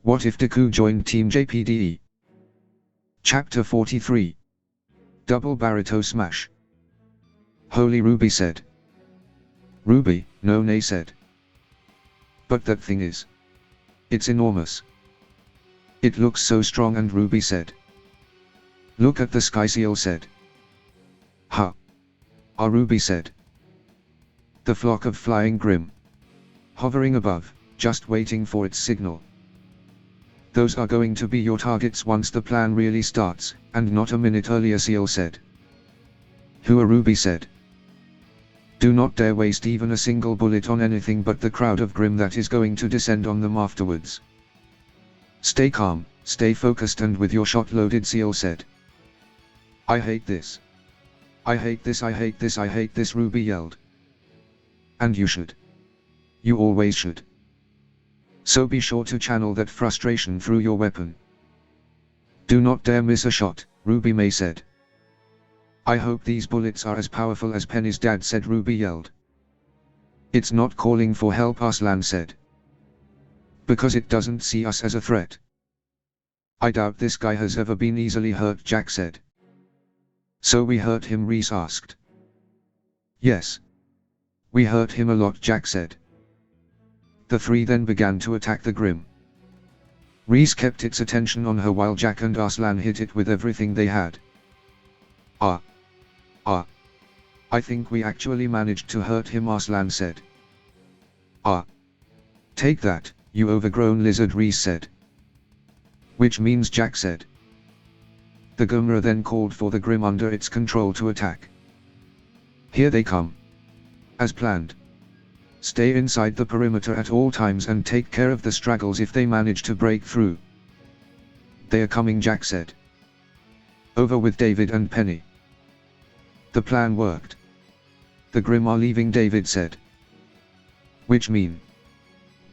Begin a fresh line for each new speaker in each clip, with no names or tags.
What if Deku joined Team JPDE? Chapter 43. Double Barito Smash. Holy Ruby said. Ruby, no Nay said. But that thing is. It's enormous. It looks so strong and Ruby said. Look at the sky, Seal said. Ha. Ah, Ruby said. The flock of flying Grim. Hovering above, just waiting for its signal. Those are going to be your targets once the plan really starts, and not a minute earlier, Seal said. Who are Ruby said. Do not dare waste even a single bullet on anything but the crowd of Grim that is going to descend on them afterwards. Stay calm, stay focused and with your shot loaded, Seal said. I hate this. I hate this, I hate this, I hate this, Ruby yelled. And you should. You always should. So be sure to channel that frustration through your weapon. Do not dare miss a shot, Ruby May said. I hope these bullets are as powerful as Penny's dad said, Ruby yelled. It's not calling for help, Arslan said. Because it doesn't see us as a threat. I doubt this guy has ever been easily hurt, Jack said. So we hurt him, Reese asked. Yes. We hurt him a lot, Jack said. The three then began to attack the Grim. Reese kept its attention on her while Jack and Arslan hit it with everything they had. I think we actually managed to hurt him, Arslan said. Take that, you overgrown lizard, Reese said. Which means, Jack said. The Gumra then called for the Grim under its control to attack. Here they come. As planned. Stay inside the perimeter at all times and take care of the straggles if they manage to break through. They are coming, Jack said. Over with David and Penny. The plan worked. The Grim are leaving, David said. Which mean?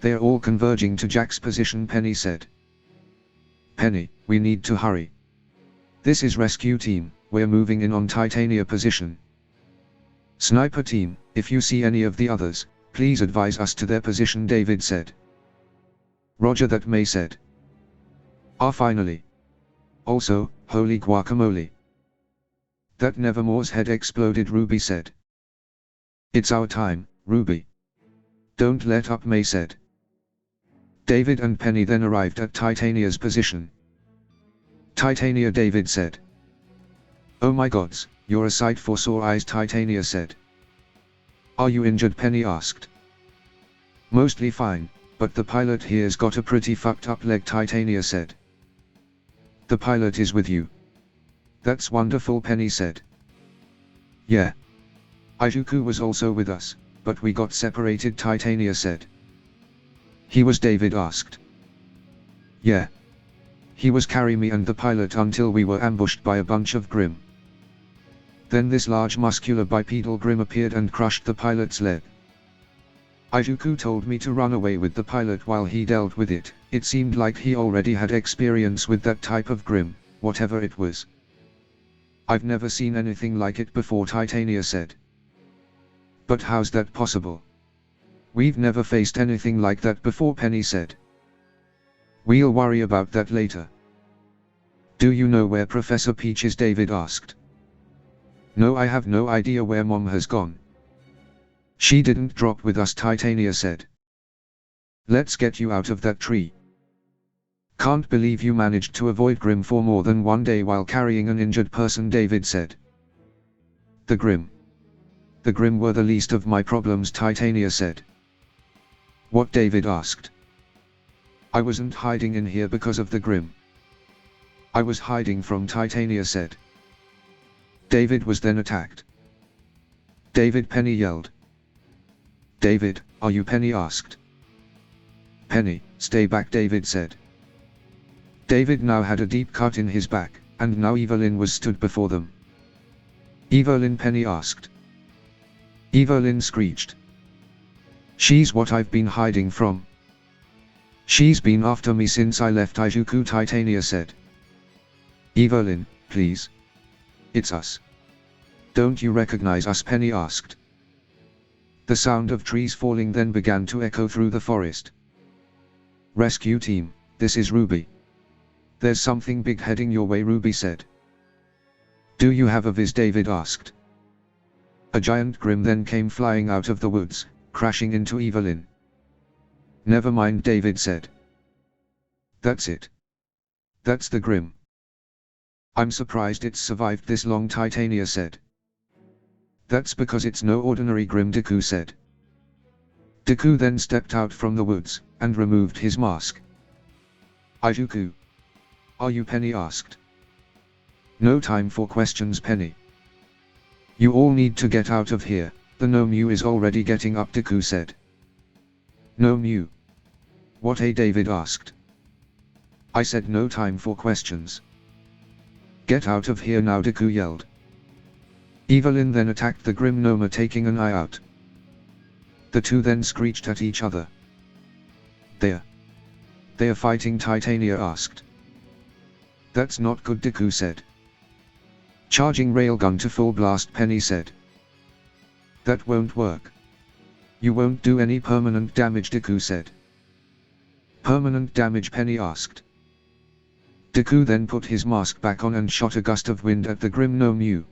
They are all converging to Jack's position, Penny said. Penny, we need to hurry. This is rescue team, we're moving in on Titania position. Sniper team, if you see any of the others, please advise us to their position, David said. Roger that, May said. Finally. Also, holy guacamole. That Nevermore's head exploded, Ruby said. It's our time, Ruby. Don't let up, May said. David and Penny then arrived at Titania's position. Titania, David said. Oh my gods, you're a sight for sore eyes, Titania said. Are you injured, Penny asked. Mostly fine, but the pilot here's got a pretty fucked up leg, Titania said. The pilot is with you. That's wonderful, Penny said. Yeah. Izuku was also with us, but we got separated, Titania said. He was, David asked. Yeah. He was carrying me and the pilot until we were ambushed by a bunch of Grim. Then this large muscular bipedal Grim appeared and crushed the pilot's leg. Izuku told me to run away with the pilot while he dealt with it. It seemed like he already had experience with that type of Grim, whatever it was. I've never seen anything like it before, Titania said. But how's that possible? We've never faced anything like that before, Penny said. We'll worry about that later. Do you know where Professor Peach is, David asked. No, I have no idea where Mom has gone. She didn't drop with us, Titania said. Let's get you out of that tree. Can't believe you managed to avoid Grim for more than one day while carrying an injured person, David said. The Grim were the least of my problems, Titania said. What, David asked. I wasn't hiding in here because of the Grim. I was hiding from, Titania said. David was then attacked. David, Penny yelled. David, are you, Penny asked. Penny, stay back, David said. David now had a deep cut in his back, and now Evelyn was stood before them. Evelyn, Penny asked. Evelyn screeched. She's what I've been hiding from. She's been after me since I left Izuku, Titania said. Evelyn, please. It's us. Don't you recognize us, Penny asked. The sound of trees falling then began to echo through the forest. Rescue team, this is Ruby. There's something big heading your way, Ruby said. Do you have a viz? David asked. A giant Grim then came flying out of the woods, crashing into Evelyn. Never mind, David said. That's it. That's the Grim. I'm surprised it's survived this long, Titania said. That's because it's no ordinary Grim, Deku said. Deku then stepped out from the woods, and removed his mask. Izuku. Are you? Penny asked. No time for questions, Penny. You all need to get out of here, the Nomu is already getting up, Deku said. Nomu? What? David asked. I said no time for questions. Get out of here now, Deku yelled. Evelyn then attacked the Grim Noma, taking an eye out. The two then screeched at each other. They're fighting, Titania asked. That's not good, Deku said. Charging railgun to full blast, Penny said. That won't work. You won't do any permanent damage, Deku said. Permanent damage? Penny asked. Deku then put his mask back on and shot a gust of wind at the Grim Nomu.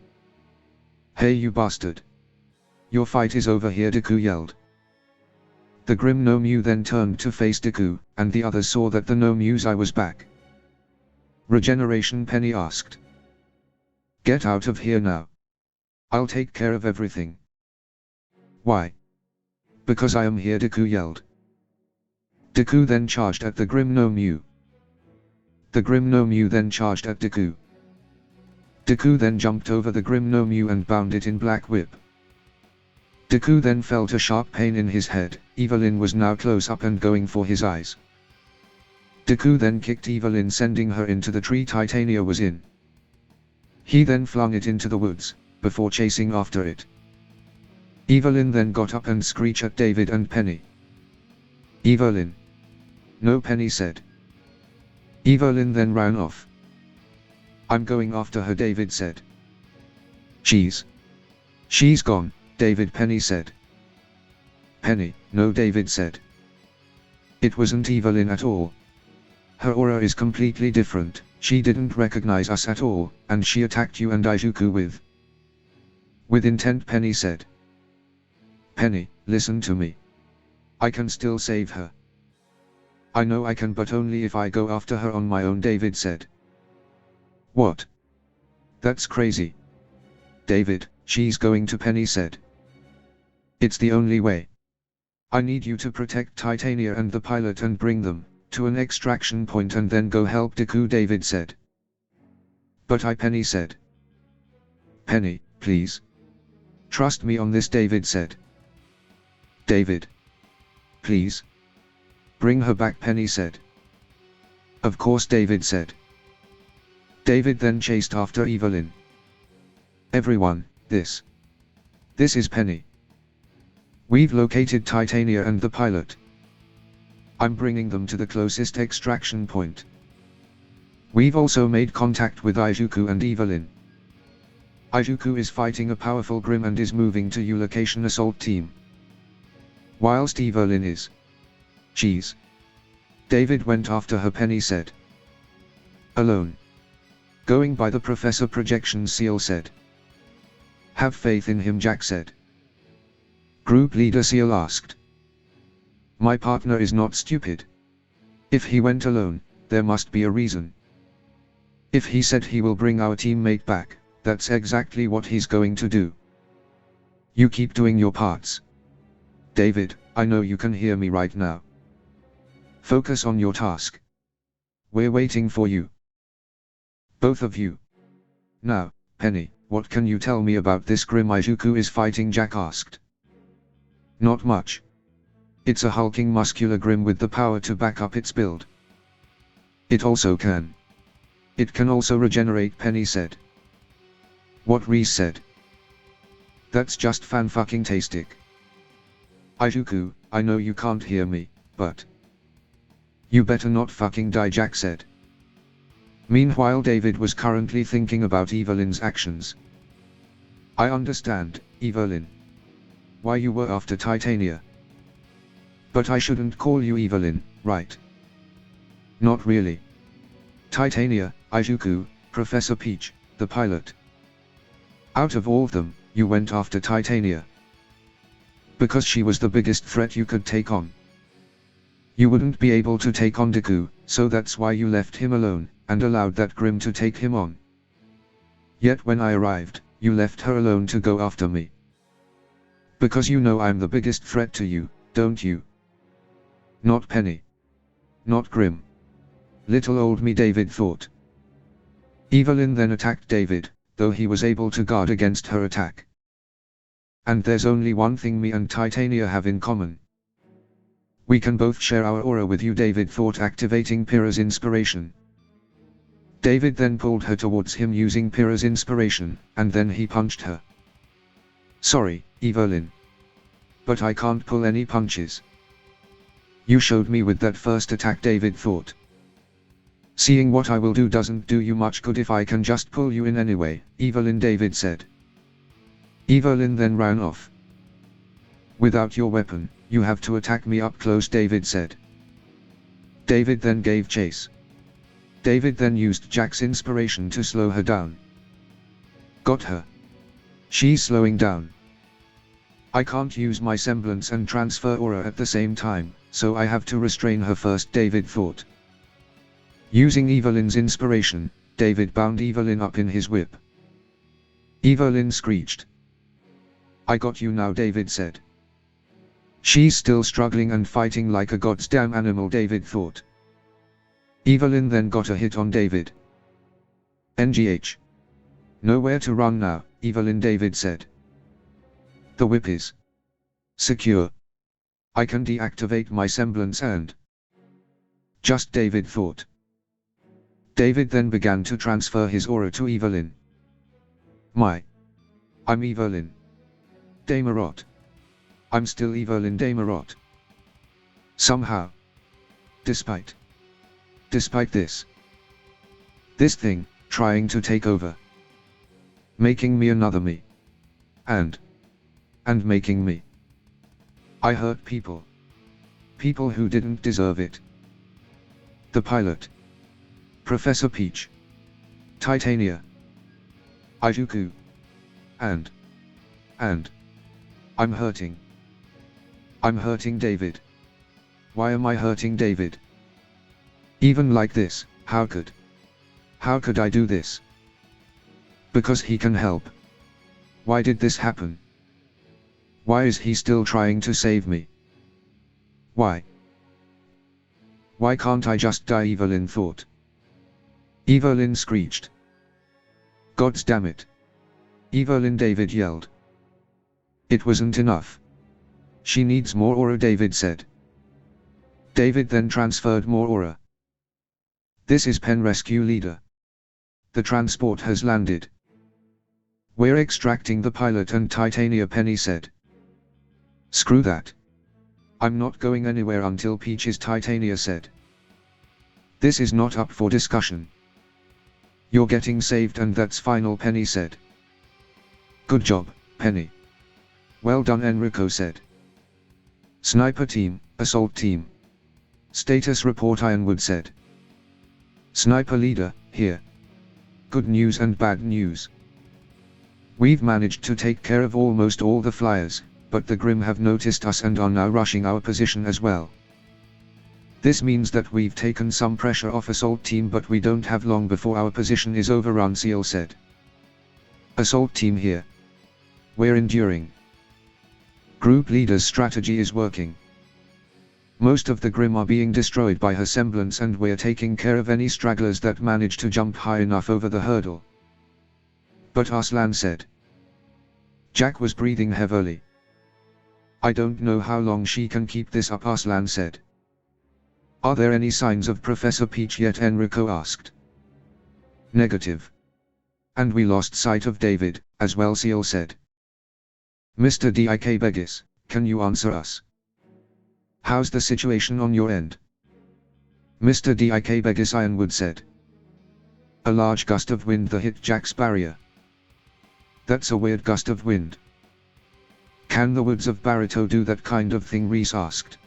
Hey you bastard! Your fight is over here, Deku yelled. The Grim Nomu then turned to face Deku, and the others saw that the Nomu's eye was back. Regeneration? Penny asked. Get out of here now. I'll take care of everything. Why? Because I am here, Deku yelled. Deku then charged at the Grim Nomu. The Grim Nomu then charged at Deku. Deku then jumped over the Grim Nomu and bound it in Black Whip. Deku then felt a sharp pain in his head. Evelyn was now close up and going for his eyes. Deku then kicked Evelyn, sending her into the tree Titania was in. He then flung it into the woods, before chasing after it. Evelyn then got up and screeched at David and Penny. Evelyn. No, Penny said. Evelyn then ran off. I'm going after her, David said. She's gone, David. Penny said. Penny, no, David said. It wasn't Evelyn at all. Her aura is completely different, she didn't recognize us at all, and she attacked you and Izuku with intent, Penny said. Penny, listen to me. I can still save her. I know I can, but only if I go after her on my own, David said. What? That's crazy. David, she's going to, Penny said. It's the only way. I need you to protect Titania and the pilot and bring them to an extraction point and then go help Deku, David said. But Penny said. Penny, please. Trust me on this, David said. David. Please. Bring her back, Penny said. Of course, David said. David then chased after Evelyn. Everyone, this is Penny. We've located Titania and the pilot. I'm bringing them to the closest extraction point. We've also made contact with Izuku and Evelyn. Izuku is fighting a powerful Grim and is moving to your location assault team. Whilst Evelyn is David went after her, Penny said. Alone. Going by the Professor Projection Seal said. Have faith in him, Jack said. Group Leader Seal asked. My partner is not stupid. If he went alone, there must be a reason. If he said he will bring our teammate back, that's exactly what he's going to do. You keep doing your parts. David, I know you can hear me right now. Focus on your task. We're waiting for you. Both of you. Now, Penny, what can you tell me about this Grim Izuku is fighting, Jack asked. Not much. It's a hulking muscular Grim with the power to back up its build. It can also regenerate, Penny said. What Reese said. That's just fan-fucking-tastic. Izuku, I know you can't hear me, but you better not fucking die, Jack said. Meanwhile, David was currently thinking about Evelyn's actions. I understand, Evelyn. Why you were after Titania. But I shouldn't call you Evelyn, right? Not really. Titania, Izuku, Professor Peach, the pilot. Out of all of them, you went after Titania. Because she was the biggest threat you could take on. You wouldn't be able to take on Deku, so that's why you left him alone, and allowed that Grim to take him on. Yet when I arrived, you left her alone to go after me. Because you know I'm the biggest threat to you, don't you? Not Penny. Not Grim. Little old me, David thought. Evelyn then attacked David, though he was able to guard against her attack. And there's only one thing me and Titania have in common. We can both share our aura with you, David thought, activating Pyrrha's inspiration. David then pulled her towards him using Pyrrha's inspiration, and then he punched her. Sorry, Evelyn. But I can't pull any punches. You showed me with that first attack, David thought. Seeing what I will do doesn't do you much good if I can just pull you in anyway, Evelyn, David said. Evelyn then ran off. Without your weapon, you have to attack me up close, David said. David then gave chase. David then used Jack's inspiration to slow her down. Got her. She's slowing down. I can't use my semblance and transfer aura at the same time, so I have to restrain her first, David thought. Using Evelyn's inspiration, David bound Evelyn up in his whip. Evelyn screeched. I got you now, David said. She's still struggling and fighting like a goddamn animal, David thought. Evelyn then got a hit on David. NGH. Nowhere to run now, Evelyn, David said. The whip is secure. I can deactivate my semblance and... Just David thought. David then began to transfer his aura to Evelyn. I'm Evelyn Damarot. I'm still Evelyn Damarot. Somehow. Despite this thing, trying to take over. Making me another me. And making me. I hurt people. People who didn't deserve it. The pilot. Professor Peach. Titania. Izuku. And I'm hurting. I'm hurting David. Why am I hurting David? Even like this, how could I do this? Because he can help. Why did this happen? Why is he still trying to save me? Why can't I just die, Evelyn thought. Evelyn screeched. God damn it. Evelyn, David yelled. It wasn't enough. She needs more aura, David said. David then transferred more aura. This is Pen Rescue Leader. The transport has landed. We're extracting the pilot and Titania, Penny said. Screw that. I'm not going anywhere until Peaches, Titania said. This is not up for discussion. You're getting saved and that's final, Penny said. Good job, Penny. Well done, Enrico said. Sniper team, assault team. Status report, Ironwood said. Sniper leader, here. Good news and bad news. We've managed to take care of almost all the flyers, but the Grim have noticed us and are now rushing our position as well. This means that we've taken some pressure off assault team, but we don't have long before our position is overrun, Seal said. Assault team here. We're enduring. Group leader's strategy is working. Most of the Grim are being destroyed by her semblance and we're taking care of any stragglers that manage to jump high enough over the hurdle. But Arslan said. Jack was breathing heavily. I don't know how long she can keep this up, Arslan said. Are there any signs of Professor Peach yet, Enrico asked. Negative. And we lost sight of David, as well, Seal said. Mr. Dik Begis, can you answer us? How's the situation on your end? Mr. Dik Begis, Ironwood said. A large gust of wind that hit Jack's barrier. That's a weird gust of wind. Can the woods of Barito do that kind of thing, Reese asked.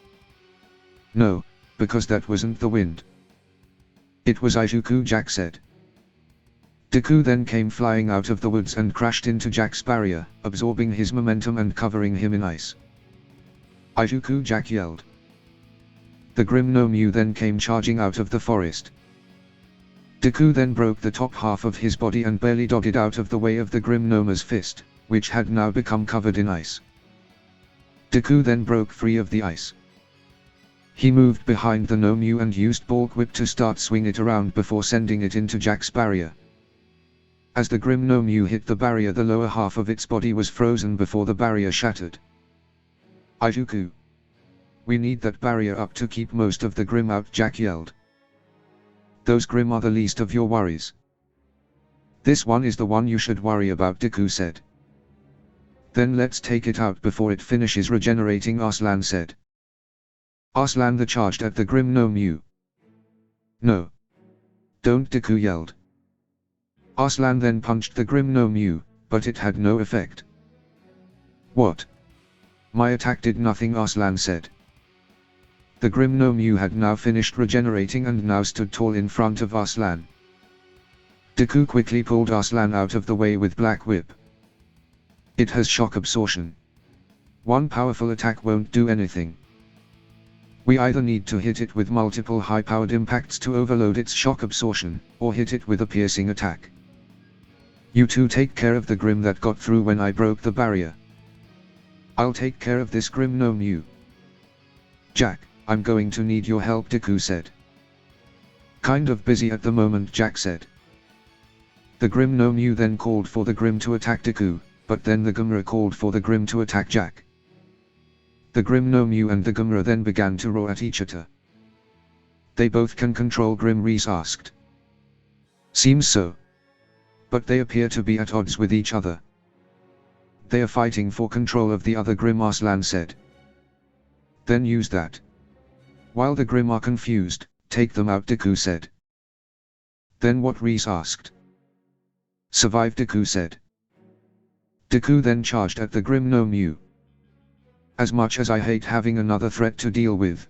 No, because that wasn't the wind. It was Izuku, Jack said. Deku then came flying out of the woods and crashed into Jack's barrier, absorbing his momentum and covering him in ice. Izuku, Jack yelled. The Grim no Mu then came charging out of the forest. Deku then broke the top half of his body and barely dodged out of the way of the Grim Noma's fist, which had now become covered in ice. Deku then broke free of the ice. He moved behind the no Mu and used Bulk Whip to start swing it around before sending it into Jack's barrier. As the Grim no Mu hit the barrier, the lower half of its body was frozen before the barrier shattered. Izuku. We need that barrier up to keep most of the Grim out, Jack yelled. Those Grim are the least of your worries. This one is the one you should worry about, Deku said. Then let's take it out before it finishes regenerating, Arslan said. Arslan the charged at the Grim no Mu. No. Don't, Deku yelled. Arslan then punched the Grim no Mu, but it had no effect. What? My attack did nothing, Arslan said. The Grim no Mu had now finished regenerating and now stood tall in front of Arslan. Deku quickly pulled Arslan out of the way with Black Whip. It has shock absorption. One powerful attack won't do anything. We either need to hit it with multiple high-powered impacts to overload its shock absorption, or hit it with a piercing attack. You two take care of the Grim that got through when I broke the barrier. I'll take care of this Grim no Mu. Jack, I'm going to need your help, Deku said. Kind of busy at the moment, Jack said. The Grim no Mu then called for the Grim to attack Deku, but then the Gumra called for the Grim to attack Jack. The Grim no Mu and the Gumra then began to roar at each other. They both can control Grim, Reese asked. Seems so. But they appear to be at odds with each other. They are fighting for control of the other Grim, Arslan said. Then use that. While the Grim are confused, take them out, Deku said. Then what, Reese asked. Survive, Deku said. Deku then charged at the Grim no Mu. As much as I hate having another threat to deal with,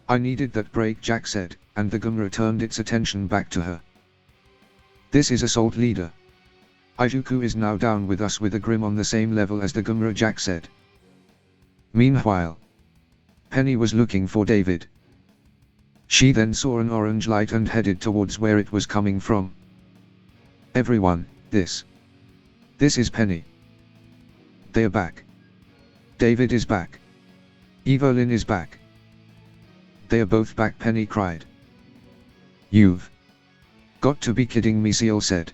I needed that break, Jack said, and the Gumra turned its attention back to her. This is Assault Leader. Izuku is now down with us with a Grim on the same level as the Gumra, Jack said. Meanwhile, Penny was looking for David. She then saw an orange light and headed towards where it was coming from. Everyone, this is Penny. They are back. David is back. Evelyn is back. They are both back, Penny cried. You've got to be kidding me, Seal said.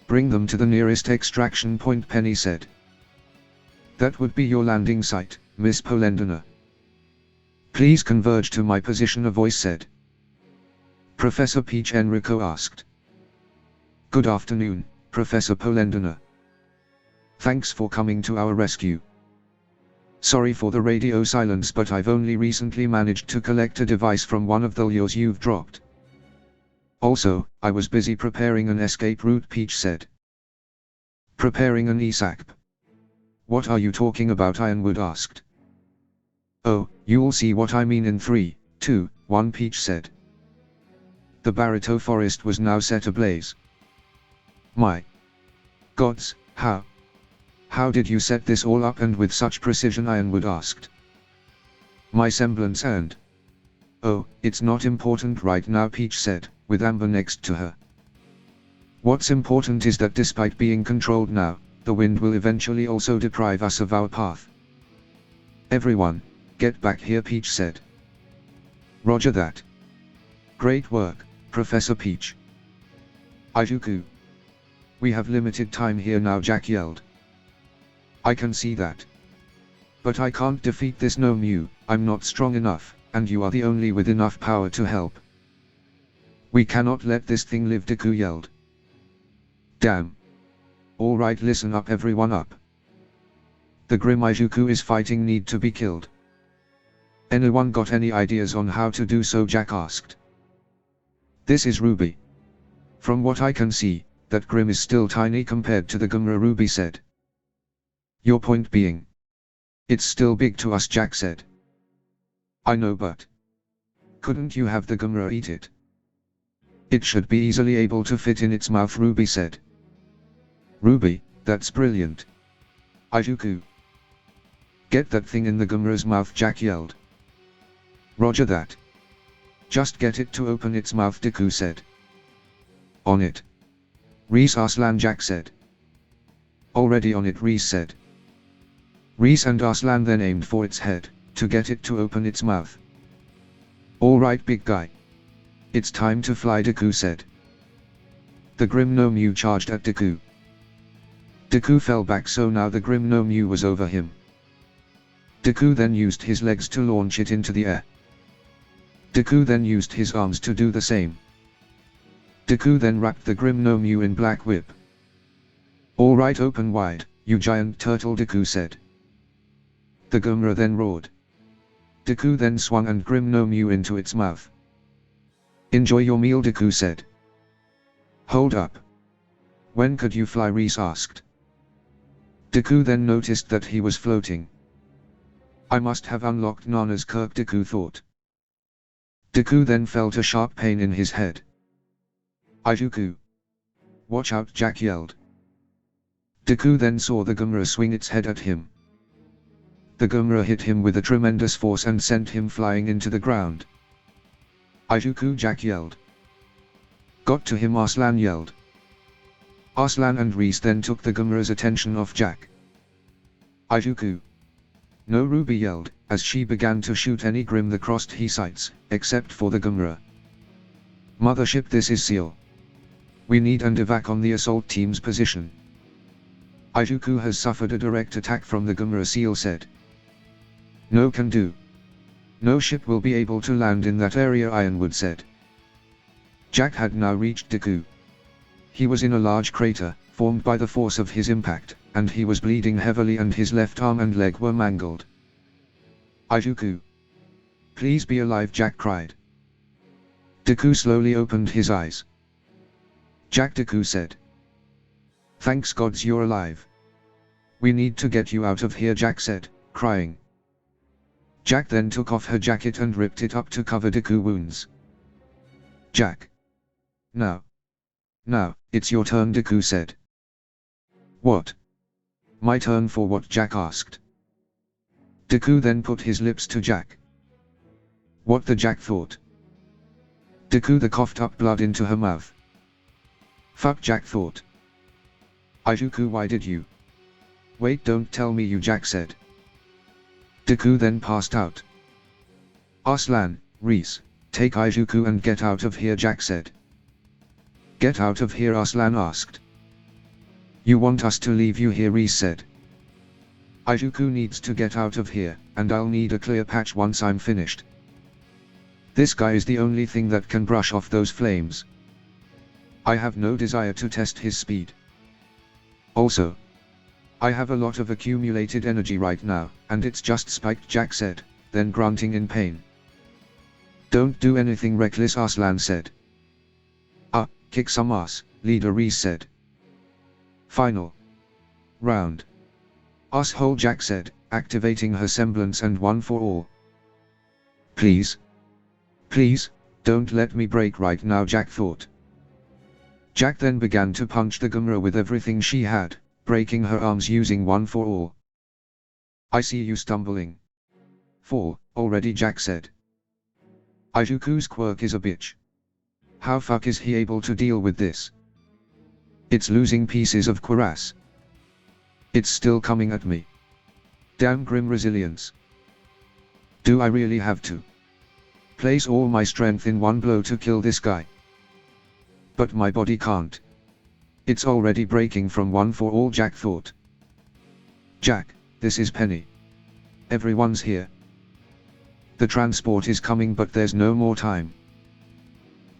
Bring them to the nearest extraction point, Penny said. That would be your landing site, Miss Polendina. Please converge to my position, a voice said. Professor Peach, Enrico asked. Good afternoon, Professor Polendina. Thanks for coming to our rescue. Sorry for the radio silence, but I've only recently managed to collect a device from one of the lures you've dropped. Also, I was busy preparing an escape route, Peach said. Preparing an ESAP? What are you talking about, Ironwood asked. Oh, you'll see what I mean in 3, 2, 1, Peach said. The Barito forest was now set ablaze. My gods, how did you set this all up and with such precision, Ironwood asked. My semblance and... Oh, it's not important right now, Peach said, with Amber next to her. What's important is that despite being controlled now, the wind will eventually also deprive us of our path. Everyone, get back here, Peach said. Roger that. Great work, Professor Peach. Izuku. We have limited time here now, Jack yelled. I can see that. But I can't defeat this no Mu, I'm not strong enough, and you are the only with enough power to help. We cannot let this thing live, Deku yelled. Damn. Alright, listen up, everyone up. The Grim Izuku is fighting need to be killed. Anyone got any ideas on how to do so, Jack asked. This is Ruby. From what I can see, that Grim is still tiny compared to the Gumra, Ruby said. Your point being? It's still big to us, Jack said. I know, but Couldn't you have the Gumra eat it? It should be easily able to fit in its mouth, Ruby said. Ruby, that's brilliant. Izuku. Get that thing in the Gumra's mouth, Jack yelled. Roger that. Just get it to open its mouth, Deku said. On it. Reese Arslan, Jack said. Already on it, Reese said. Reese and Arslan then aimed for its head, to get it to open its mouth. Alright, big guy. It's time to fly, Deku said. The Grim No Mew charged at Deku. Deku fell back, so now the Grim No Mew was over him. Deku then used his legs to launch it into the air. Deku then used his arms to do the same. Deku then wrapped the Grim No Mew in Black Whip. Alright, open wide, you giant turtle, Deku said. The Gumra then roared. Deku then swung and Grim No Mew into its mouth. Enjoy your meal, Deku said. Hold up. When could you fly, Reese asked. Deku then noticed that he was floating. I must have unlocked Nana's quirk, Deku thought. Deku then felt a sharp pain in his head. Izuku. Watch out, Jack yelled. Deku then saw the Gumra swing its head at him. The Gumra hit him with a tremendous force and sent him flying into the ground. Izuku, Jack yelled. Got to him, Arslan yelled. Arslan and Reese then took the Gumra's attention off Jack. Izuku. No, Ruby yelled, as she began to shoot any Grim that crossed her sights, except for the Gumra. Mothership, this is Seal. We need an evac on the assault team's position. Izuku has suffered a direct attack from the Gumra, Seal said. No can do. No ship will be able to land in that area, Ironwood said. Jack had now reached Deku. He was in a large crater, formed by the force of his impact, and he was bleeding heavily and his left arm and leg were mangled. Izuku. Please be alive, Jack cried. Deku slowly opened his eyes. Jack, Deku said. Thanks gods you're alive. We need to get you out of here, Jack said, crying. Jack then took off her jacket and ripped it up to cover Deku wounds. Jack. Now, it's your turn, Deku said. What? My turn for what, Jack asked. Deku then put his lips to Jack. What the, Jack thought. Deku the coughed up blood into her mouth. Fuck, Jack thought. Izuku, why did you? Wait, don't tell me you, Jack said. Deku then passed out. Arslan, Reese, take Izuku and get out of here, Jack said. Get out of here, Arslan asked. You want us to leave you here, Reese said. Izuku needs to get out of here, and I'll need a clear patch once I'm finished. This guy is the only thing that can brush off those flames. I have no desire to test his speed. Also, I have a lot of accumulated energy right now, and it's just spiked, Jack said, then grunting in pain. Don't do anything reckless, Arslan said. Kick some ass, Leader Reese said. Final round. Asshole, Jack said, activating her semblance and one for all. Please, don't let me break right now, Jack thought. Jack then began to punch the Gumra with everything she had, breaking her arms using one for all. I see you stumbling. Fall, already, Jack said. Izuku's quirk is a bitch. How fuck is he able to deal with this? It's losing pieces of cuirass. It's still coming at me. Damn Grim resilience. Do I really have to place all my strength in one blow to kill this guy? But my body can't. It's already breaking from one for all, Jack thought. Jack, this is Penny. Everyone's here. The transport is coming, but there's no more time.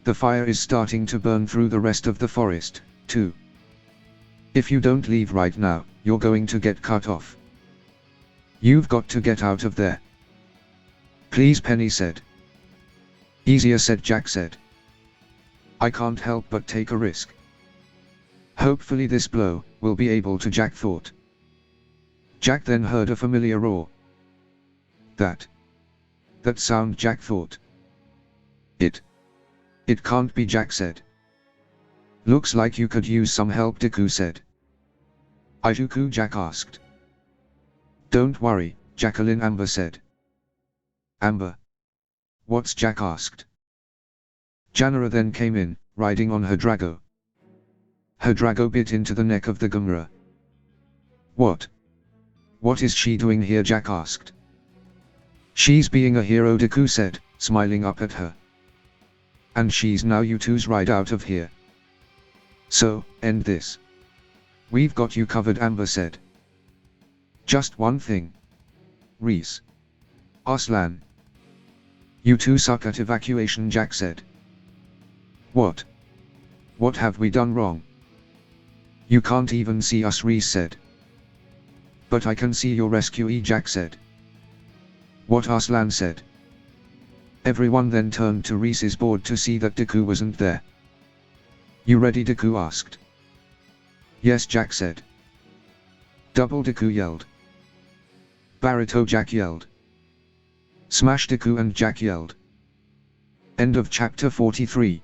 The fire is starting to burn through the rest of the forest, too. If you don't leave right now, you're going to get cut off. You've got to get out of there. Please, Penny said. Easier said, Jack said. I can't help but take a risk. Hopefully this blow will be able to, Jack thought. Jack then heard a familiar roar. That sound, Jack thought. It can't be, Jack said. Looks like you could use some help, Deku said. Ijuku, Jack asked. Don't worry, Jacqueline, Amber said. Amber? What's Jack asked. Janara then came in, riding on her Drago. Her Drago bit into the neck of the Gamera. What? What is she doing here, Jack asked. She's being a hero, Deku said, smiling up at her. And she's now you two's ride out of here. So, end this. We've got you covered, Amber said. Just one thing. Reese. Arslan. You two suck at evacuation, Jack said. What? What have we done wrong? You can't even see us, Reese said. But I can see your rescuee, Jack said. What, Arslan said. Everyone then turned to Reese's board to see that Deku wasn't there. You ready, Deku asked. Yes, Jack said. Double, Deku yelled. Barito, Jack yelled. Smash, Deku and Jack yelled. End of chapter 43.